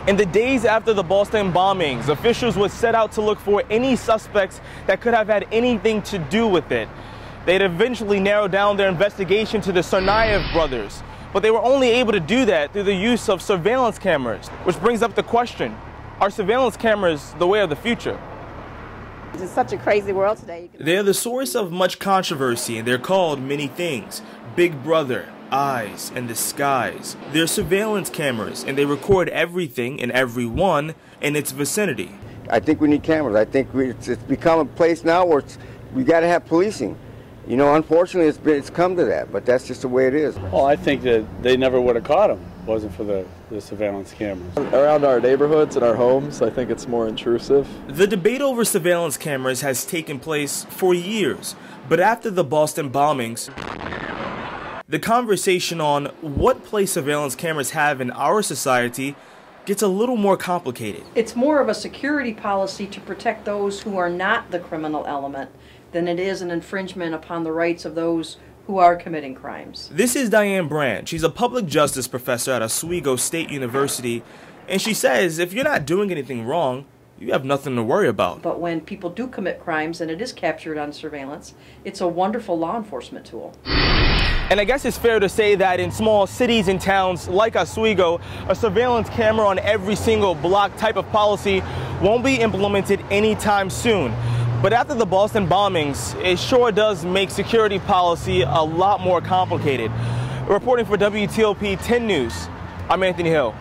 In the days after the Boston bombings, officials would set out to look for any suspects that could have had anything to do with it. They'd eventually narrow down their investigation to the Tsarnaev brothers, but they were only able to do that through the use of surveillance cameras, which brings up the question, are surveillance cameras the way of the future? It's such a crazy world today. They're the source of much controversy, and they're called many things. Big Brother, eyes, and the skies. They're surveillance cameras, and they record everything and everyone in its vicinity. I think we need cameras. I think it's become a place now where we got to have policing. You know, unfortunately, it's come to that, but that's just the way it is. Well, I think that they never would have caught him if it wasn't for the surveillance cameras. Around our neighborhoods and our homes, I think it's more intrusive. The debate over surveillance cameras has taken place for years, but after the Boston bombings, the conversation on what place surveillance cameras have in our society gets a little more complicated. It's more of a security policy to protect those who are not the criminal element than it is an infringement upon the rights of those who are committing crimes. This is Diane Brand. She's a public justice professor at Oswego State University, and she says if you're not doing anything wrong, you have nothing to worry about. But when people do commit crimes and it is captured on surveillance, it's a wonderful law enforcement tool. And I guess it's fair to say that in small cities and towns like Oswego, a surveillance camera on every single block type of policy won't be implemented anytime soon. But after the Boston bombings, it sure does make security policy a lot more complicated. Reporting for WTOP 10 News, I'm Anthony Hill.